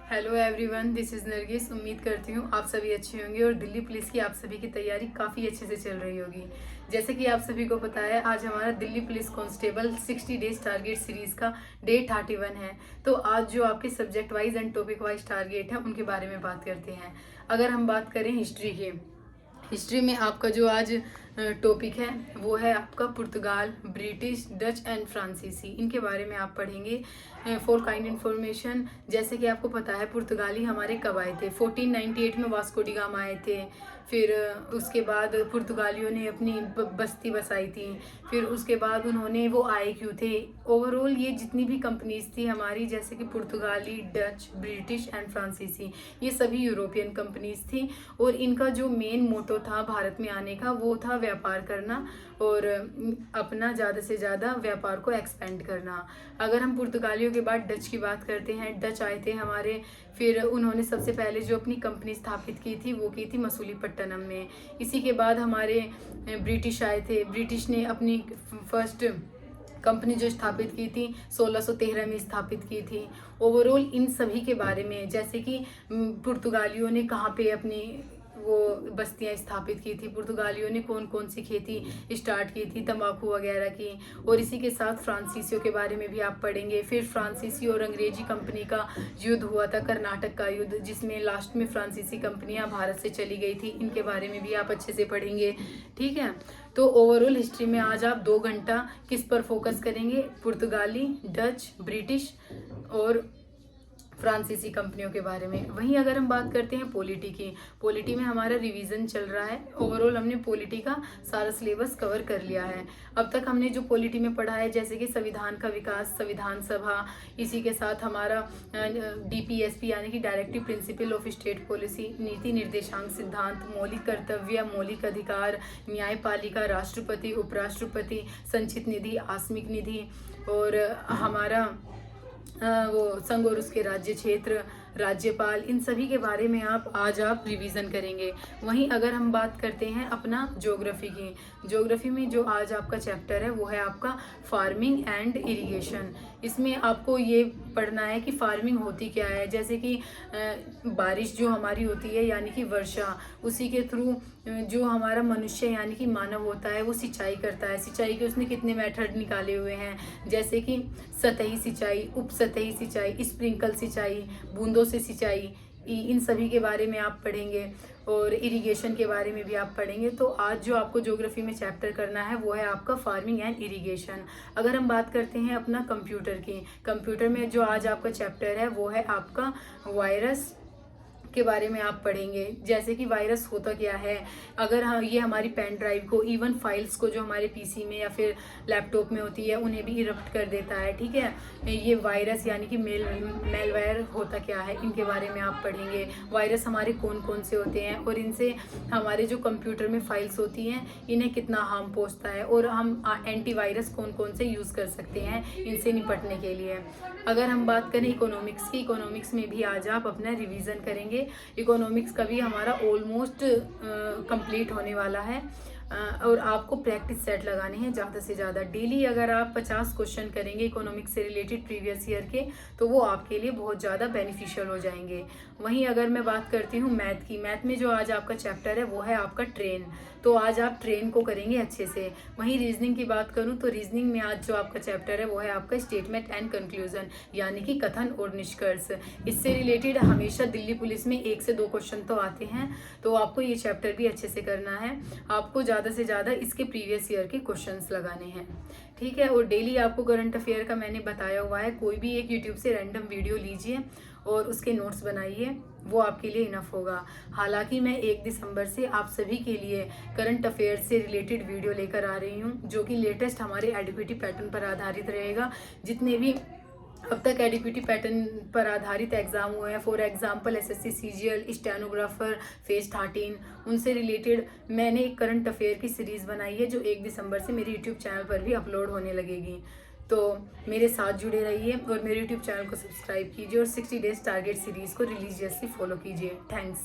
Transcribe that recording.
Hello everyone, this is Nargis. उम्मीद करती हूँ आप सभी अच्छे होंगे और दिल्ली पुलिस की आप सभी की तैयारी काफ़ी अच्छे से चल रही होगी। जैसे कि आप सभी को पता है, आज हमारा Delhi police constable 60 days target series का डे 31 है। तो आज जो आपके subject wise and topic wise target है उनके बारे में बात करते हैं। अगर हम बात करें हिस्ट्री में आपका जो आज टॉपिक है वो है आपका पुर्तगाल, ब्रिटिश, डच एंड फ्रांसीसी। इनके बारे में आप पढ़ेंगे। फॉर काइंड इन्फॉर्मेशन, जैसे कि आपको पता है पुर्तगाली हमारे कब आए थे। 1498 में वास्को डी गामा आए थे। फिर उसके बाद पुर्तगालियों ने अपनी बस्ती बसाई थी। फिर उसके बाद उन्होंने वो आए क्यों थे। ओवरऑल ये जितनी भी कंपनीज थी हमारी, जैसे कि पुर्तगाली, डच, ब्रिटिश एंड फ्रांसीसी, ये सभी यूरोपियन कंपनीज थी। और इनका जो मेन मोटो था भारत में आने का वो था व्यापार करना और अपना ज़्यादा से ज़्यादा व्यापार को एक्सपेंड करना। अगर हम पुर्तगालियों के बाद डच की बात करते हैं, डच आए थे हमारे। फिर उन्होंने सबसे पहले जो अपनी कंपनी स्थापित की थी वो की थी मसूलीपट्टनम में। इसी के बाद हमारे ब्रिटिश आए थे। ब्रिटिश ने अपनी फर्स्ट कंपनी जो स्थापित की थी 1613 में स्थापित की थी। ओवरऑल इन सभी के बारे में, जैसे कि पुर्तगालियों ने कहाँ पे अपनी वो बस्तियां स्थापित की थी, पुर्तगालियों ने कौन कौन सी खेती स्टार्ट की थी, तंबाकू वगैरह की। और इसी के साथ फ्रांसीसियों के बारे में भी आप पढ़ेंगे। फिर फ्रांसीसी और अंग्रेजी कंपनी का युद्ध हुआ था, कर्नाटक का युद्ध, जिसमें लास्ट में फ्रांसीसी कंपनियां भारत से चली गई थी। इनके बारे में भी आप अच्छे से पढ़ेंगे, ठीक है। तो ओवरऑल हिस्ट्री में आज आप 2 घंटा किस पर फोकस करेंगे? पुर्तगाली, डच, ब्रिटिश और फ्रांसीसी कंपनियों के बारे में। वहीं अगर हम बात करते हैं पॉलिटी में हमारा रिवीजन चल रहा है। ओवरऑल हमने पॉलिटी का सारा सिलेबस कवर कर लिया है। अब तक हमने जो पॉलिटी में पढ़ा है, जैसे कि संविधान का विकास, संविधान सभा, इसी के साथ हमारा DPSP यानी कि directive principle of state policy, नीति निर्देशांक सिद्धांत, मौलिक कर्तव्य, मौलिक अधिकार, न्यायपालिका, राष्ट्रपति, उपराष्ट्रपति, संचित निधि, आकस्मिक निधि और हमारा वो संघ और उसके राज्य क्षेत्र, राज्यपाल, इन सभी के बारे में आज आप रिवीजन करेंगे। वहीं अगर हम बात करते हैं अपना ज्योग्राफी में जो आज आपका चैप्टर है वो है आपका फार्मिंग एंड इरिगेशन। इसमें आपको ये पढ़ना है कि फार्मिंग होती क्या है। जैसे कि बारिश जो हमारी होती है यानी कि वर्षा, उसी के थ्रू जो हमारा मनुष्य यानी कि मानव होता है वो सिंचाई करता है। सिंचाई के उसने कितने मेथड निकाले हुए हैं, जैसे कि सतही सिंचाई, उप सतही सिंचाई, स्प्रिंकल सिंचाई, बूंदों से सिंचाई, इन सभी के बारे में आप पढ़ेंगे। और इरिगेशन के बारे में भी आप पढ़ेंगे। तो आज जो आपको ज्योग्राफी में चैप्टर करना है वो है आपका फार्मिंग एंड इरिगेशन। अगर हम बात करते हैं अपना कंप्यूटर में जो आज आपका चैप्टर है वो है आपका वायरस के बारे में आप पढ़ेंगे। जैसे कि वायरस होता क्या है, अगर ये हमारी पेन ड्राइव को, इवन फाइल्स को जो हमारे PC में या फिर लैपटॉप में होती है उन्हें भी इरप्ट कर देता है, ठीक है। ये वायरस यानी कि मेलवायर होता क्या है, इनके बारे में आप पढ़ेंगे। वायरस हमारे कौन कौन से होते हैं और इनसे हमारे जो कंप्यूटर में फाइल्स होती हैं इन्हें कितना हार्म पहुँचता है और हम एंटीवायरस कौन कौन से यूज़ कर सकते हैं इनसे निपटने के लिए। अगर हम बात करें इकोनॉमिक्स में भी आज आप अपना रिवीजन करेंगे। इकोनॉमिक्स का भी हमारा ऑलमोस्ट कंप्लीट होने वाला है और आपको प्रैक्टिस सेट लगाने हैं ज़्यादा से ज़्यादा। डेली अगर आप 50 क्वेश्चन करेंगे इकोनॉमिक्स से रिलेटेड प्रीवियस ईयर के, तो वो आपके लिए बहुत ज़्यादा बेनिफिशियल हो जाएंगे। वहीं अगर मैं बात करती हूँ मैथ में जो आज आपका चैप्टर है वो है आपका ट्रेन। तो आज आप ट्रेन को करेंगे अच्छे से। वहीं रीजनिंग की बात करूँ तो रीजनिंग में आज जो आपका चैप्टर है वो है आपका स्टेटमेंट एंड कंक्लूजन यानी कि कथन और निष्कर्ष। इससे रिलेटेड हमेशा दिल्ली पुलिस में 1 से 2 क्वेश्चन तो आते हैं, तो आपको ये चैप्टर भी अच्छे से करना है। आपको ज़्यादा से ज़्यादा इसके प्रीवियस ईयर के क्वेश्चंस लगाने हैं, ठीक है। और डेली आपको करंट अफेयर का मैंने बताया हुआ है, कोई भी एक यूट्यूब से रैंडम वीडियो लीजिए और उसके नोट्स बनाइए, वो आपके लिए इनफ होगा। हालांकि मैं 1 दिसंबर से आप सभी के लिए करंट अफेयर से रिलेटेड वीडियो लेकर आ रही हूँ, जो कि लेटेस्ट हमारे एडिक्विटी पैटर्न पर आधारित रहेगा। जितने भी अब तक एडिक्विटी पैटर्न पर आधारित एग्जाम हुए हैं, for example SSC CGL, stenographer, phase 13, उनसे रिलेटेड मैंने एक करंट अफेयर की सीरीज़ बनाई है जो 1 दिसंबर से मेरे यूट्यूब चैनल पर भी अपलोड होने लगेगी। तो मेरे साथ जुड़े रहिए और मेरे यूट्यूब चैनल को सब्सक्राइब कीजिए और 60 डेज टारगेट सीरीज़ को रिलीजियसली फॉलो कीजिए। थैंक्स।